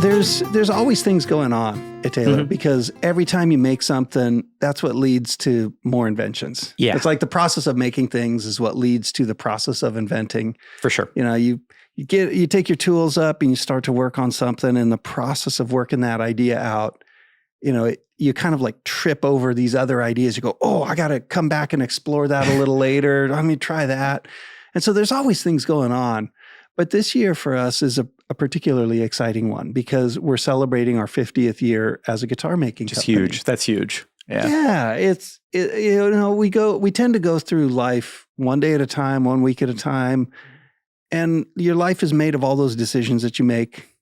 there's always things going on at Taylor because every time you make something, that's what leads to more inventions. Yeah. It's like the process of making things is what leads to the process of inventing. For sure. You know, you take your tools up and you start to work on something, and the process of working that idea out, you know, you kind of like trip over these other ideas. You go, oh, I got to come back and explore that a little later. Let me try that. And so there's always things going on. But this year for us is a particularly exciting one because we're celebrating our 50th year as a guitar making company. Just huge. That's huge. Yeah. We tend to go through life one day at a time, 1 week at a time. And your life is made of all those decisions that you make.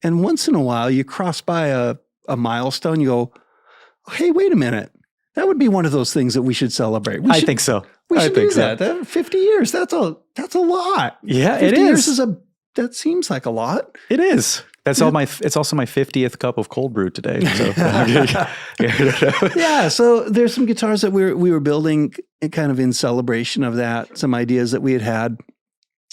And once in a while you cross by a milestone, you go, hey, wait a minute. That would be one of those things that we should celebrate. I think so. We should do that. 50 years, that's a lot. Yeah, 50 it years is. That seems like a lot. It is. It's also my 50th cup of cold brew today. So. Yeah, so there's some guitars that we were building kind of in celebration of that, some ideas that we had.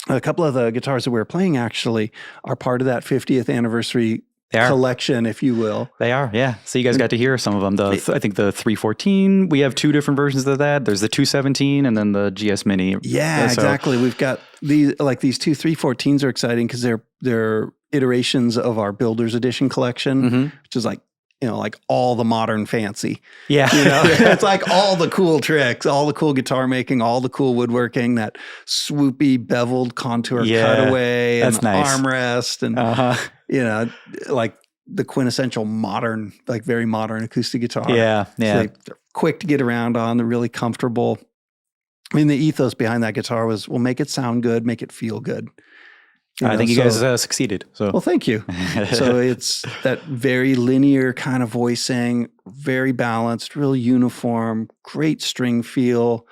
A couple of the guitars that we were playing actually are part of that 50th anniversary collection, if you will. They are, yeah. So you guys got to hear some of them. I think the 314, we have two different versions of that. There's the 217 and then the GS Mini. Yeah, exactly. We've got these two 314s are exciting because they're iterations of our Builder's Edition collection, which is like, you know, like all the modern fancy. Yeah. You know, it's like all the cool tricks, all the cool guitar making, all the cool woodworking, that swoopy beveled contour cutaway and nice. Armrest and, you know, like the quintessential modern, like very modern acoustic guitar. Yeah. Yeah. So they're quick to get around on. They're really comfortable. I mean, the ethos behind that guitar was, we'll make it sound good, make it feel good. I think you guys succeeded. So. Well, thank you. So it's that very linear kind of voicing, very balanced, real uniform, great string feel,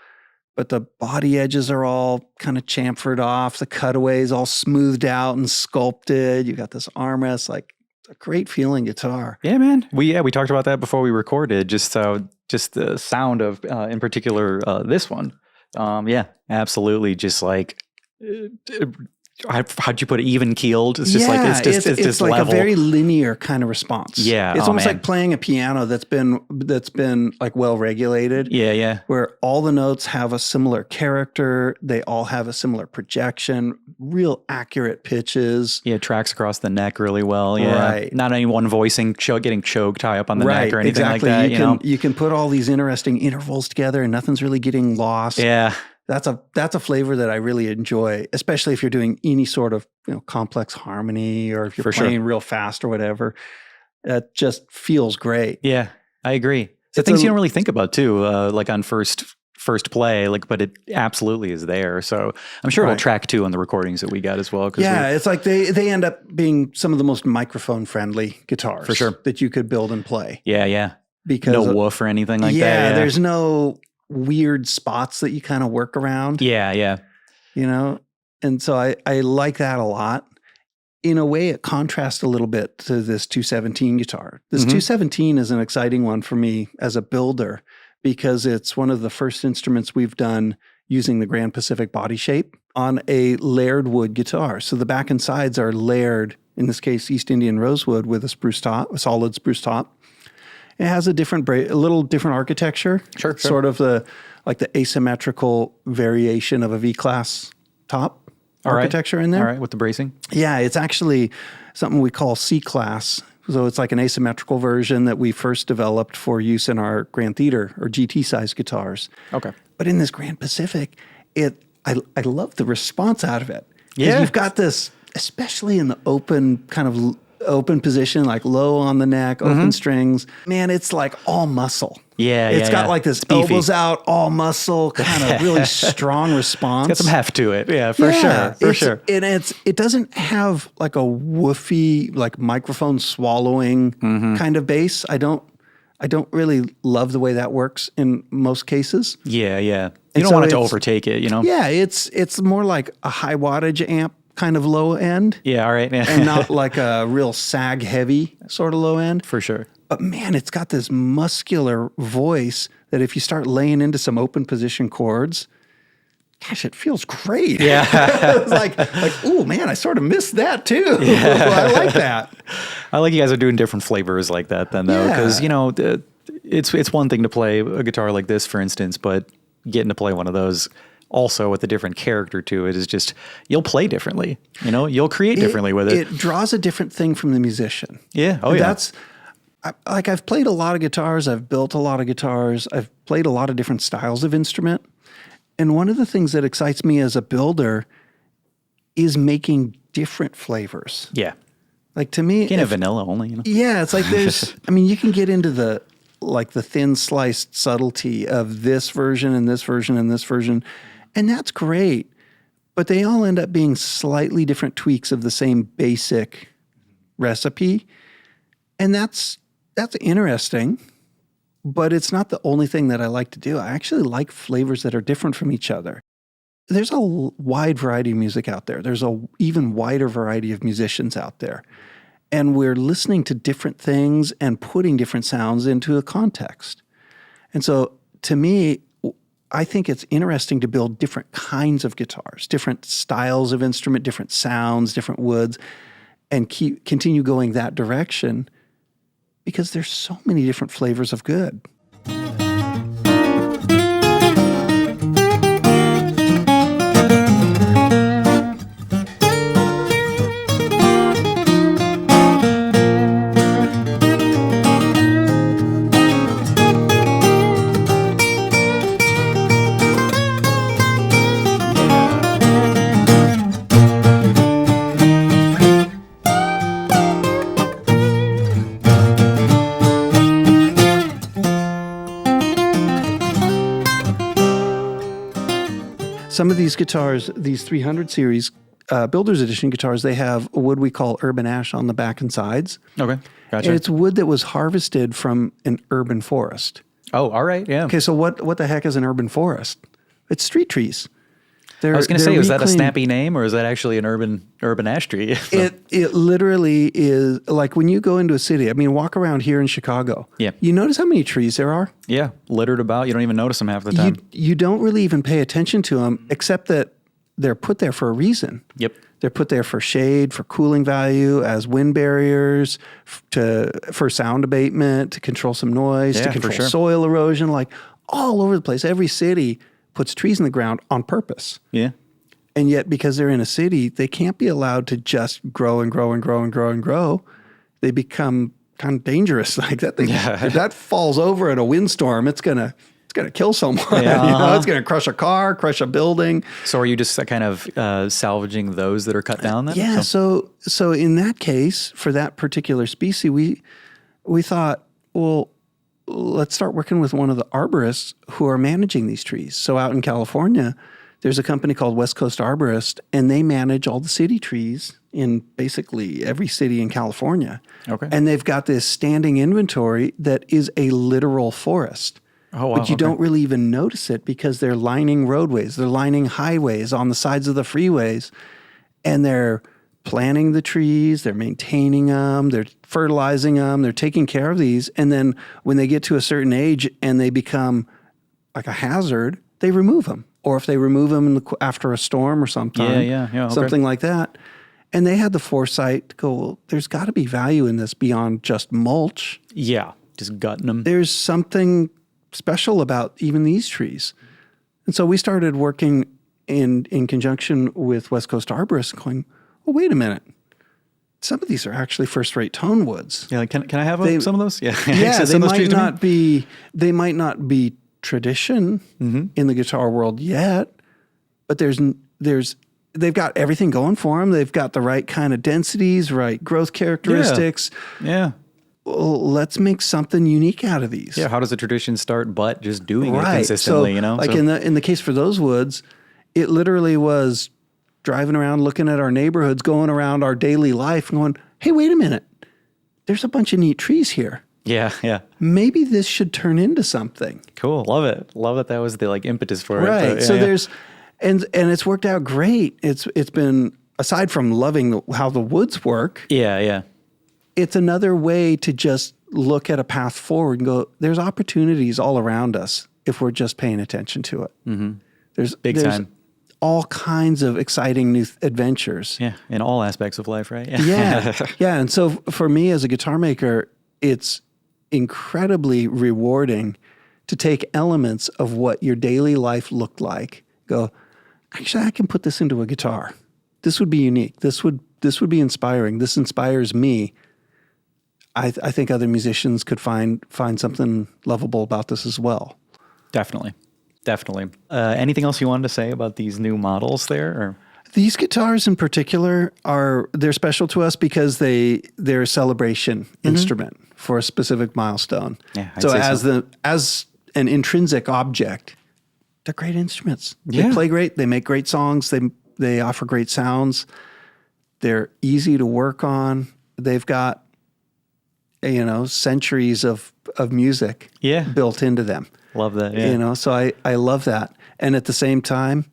but the body edges are all kind of chamfered off. The cutaways all smoothed out and sculpted. You got this armrest, like a great feeling guitar. Yeah, man. We talked about that before we recorded. Just the sound of, in particular, this one. Yeah, absolutely. Just like. How'd you put it? Even keeled? It's just it's like level. A very linear kind of response. Yeah, it's almost like playing a piano that's been like well regulated. Yeah, yeah. Where all the notes have a similar character, they all have a similar projection, real accurate pitches. Yeah, tracks across the neck really well. Yeah, right. Not any one voicing getting choked high up on the neck or anything like that. You can put all these interesting intervals together, and nothing's really getting lost. Yeah. That's a flavor that I really enjoy, especially if you're doing any sort of complex harmony or if you're playing real fast or whatever. It just feels great. Yeah, I agree. So things you don't really think about too, like on first play, but it absolutely is there. So I'm sure it'll track too on the recordings that we got as well. Yeah, it's like they end up being some of the most microphone friendly guitars that you could build and play. Yeah, yeah. Because no woof or anything like that. Yeah, there's no weird spots that you kind of work around. Yeah, yeah. And so I like that a lot. In a way, it contrasts a little bit to this 217 guitar. This 217 is an exciting one for me as a builder because it's one of the first instruments we've done using the Grand Pacific body shape on a layered wood guitar. So the back and sides are layered, in this case, East Indian rosewood with a spruce top, a solid spruce top. It has a little different architecture. Sure. Sort of the asymmetrical variation of a V-class top architecture in there. All right, with the bracing. Yeah, it's actually something we call C-class. So it's like an asymmetrical version that we first developed for use in our Grand Theater or GT size guitars. Okay. But in this Grand Pacific, I love the response out of it. Yeah. You've got this, especially in the open position, like low on the neck, open strings. Man, it's like all muscle. Yeah, It's got like this elbows out, all muscle, kind of really strong response. It's got some heft to it. Yeah, for sure. And it doesn't have like a woofy, like microphone swallowing kind of bass. I don't really love the way that works in most cases. Yeah, yeah. You don't want it to overtake it, Yeah, it's more like a high wattage amp kind of low end. Yeah, all right. Yeah. And not like a real sag heavy sort of low end. For sure. But man, it's got this muscular voice that if you start laying into some open position chords, gosh, it feels great. Yeah. It's like, oh man, I sort of missed that too. Yeah. I like that. I like you guys are doing different flavors like that then though. Because, it's one thing to play a guitar like this, for instance, but getting to play one of those also with a different character to it is just, you'll play differently, you'll create differently with it. It draws a different thing from the musician. Yeah. Oh, yeah. I've played a lot of guitars. I've built a lot of guitars. I've played a lot of different styles of instrument. And one of the things that excites me as a builder is making different flavors. Yeah. Like to me, you can't have vanilla only. Yeah, it's like you can get into the thin sliced subtlety of this version and this version and this version, and that's great. But they all end up being slightly different tweaks of the same basic recipe, and that's interesting. But it's not the only thing that I like to do. I actually like flavors that are different from each other. There's a wide variety of music out there. There's a even wider variety of musicians out there. And we're listening to different things and putting different sounds into a context. And so to me, I think it's interesting to build different kinds of guitars, different styles of instrument, different sounds, different woods, and continue going that direction because there's so many different flavors of good. Some of these guitars, these 300 series Builder's Edition guitars, they have a wood we call urban ash on the back and sides. Okay, gotcha. And it's wood that was harvested from an urban forest. Oh, all right, yeah. Okay, so what the heck is an urban forest? It's street trees. I was going to say, is that a snappy name or is that actually an urban ash tree? It literally is, like when you go into a city, I mean, walk around here in Chicago. Yeah. You notice how many trees there are? Yeah, littered about. You don't even notice them half the time. You don't really even pay attention to them, except that they're put there for a reason. Yep. They're put there for shade, for cooling value, as wind barriers, for sound abatement, to control some noise, to control soil erosion, like all over the place. Every city puts trees in the ground on purpose. Yeah. And yet, because they're in a city, they can't be allowed to just grow and grow and grow and grow and grow. They become kind of dangerous. Like that thing, if that falls over in a windstorm, it's gonna kill someone. Yeah, it's gonna crush a car, crush a building. So are you just kind of salvaging those that are cut down then? Yeah. So in that case, for that particular species, we thought, well, let's start working with one of the arborists who are managing these trees. So out in California, there's a company called West Coast Arborist, and they manage all the city trees in basically every city in California. Okay. And they've got this standing inventory that is a literal forest. Oh, wow. But you don't really even notice it because they're lining roadways, they're lining highways on the sides of the freeways, and they're planting the trees, they're maintaining them, they're fertilizing them, they're taking care of these. And then when they get to a certain age and they become like a hazard, they remove them. Or if they remove them after a storm or something, something like that. And they had the foresight to go, well, there's got to be value in this beyond just mulch. Yeah, just gutting them. There's something special about even these trees. And so we started working in conjunction with West Coast Arborists going, well, wait a minute. Some of these are actually first-rate tone woods. Yeah, can I have some of those? Yeah, yeah. They might not be tradition in the guitar world yet, but they've got everything going for them. They've got the right kind of densities, right growth characteristics. Yeah. Well, let's make something unique out of these. Yeah. How does a tradition start? But just doing it consistently, so, in the case for those woods, it literally was driving around, looking at our neighborhoods, going around our daily life and going, hey, wait a minute. There's a bunch of neat trees here. Yeah, yeah. Maybe this should turn into something. Cool. Love it. Love that was the impetus for it. Right. So there's, and it's worked out great. It's been, aside from loving how the woods work. Yeah, yeah. It's another way to just look at a path forward and go, there's opportunities all around us if we're just paying attention to it. Mm-hmm. There's big time. all kinds of exciting new adventures. Yeah, in all aspects of life, right? Yeah. Yeah. And so for me as a guitar maker, it's incredibly rewarding to take elements of what your daily life looked like, go, actually, I can put this into a guitar. This would be unique. This would be inspiring. This inspires me. I think other musicians could find something lovable about this as well. Definitely. Anything else you wanted to say about these new models there? Or? These guitars in particular they're special to us because they're a celebration instrument for a specific milestone. Yeah, so as an intrinsic object, they're great instruments. They play great. They make great songs. They offer great sounds. They're easy to work on. They've got centuries of music built into them. Love that. Yeah. So I love that. And at the same time,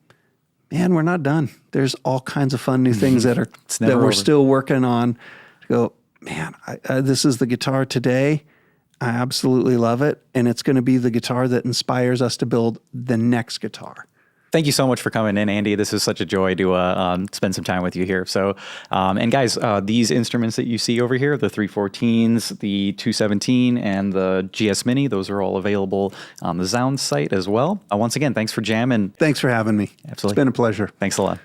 man, we're not done. There's all kinds of fun new things that we're still working on. Go, man, this is the guitar today. I absolutely love it. And it's going to be the guitar that inspires us to build the next guitar. Thank you so much for coming in, Andy. This is such a joy to spend some time with you here. So, and guys, these instruments that you see over here, the 314s, the 217, and the GS Mini, those are all available on the zZounds site as well. Once again, thanks for jamming. Thanks for having me. Absolutely. It's been a pleasure. Thanks a lot.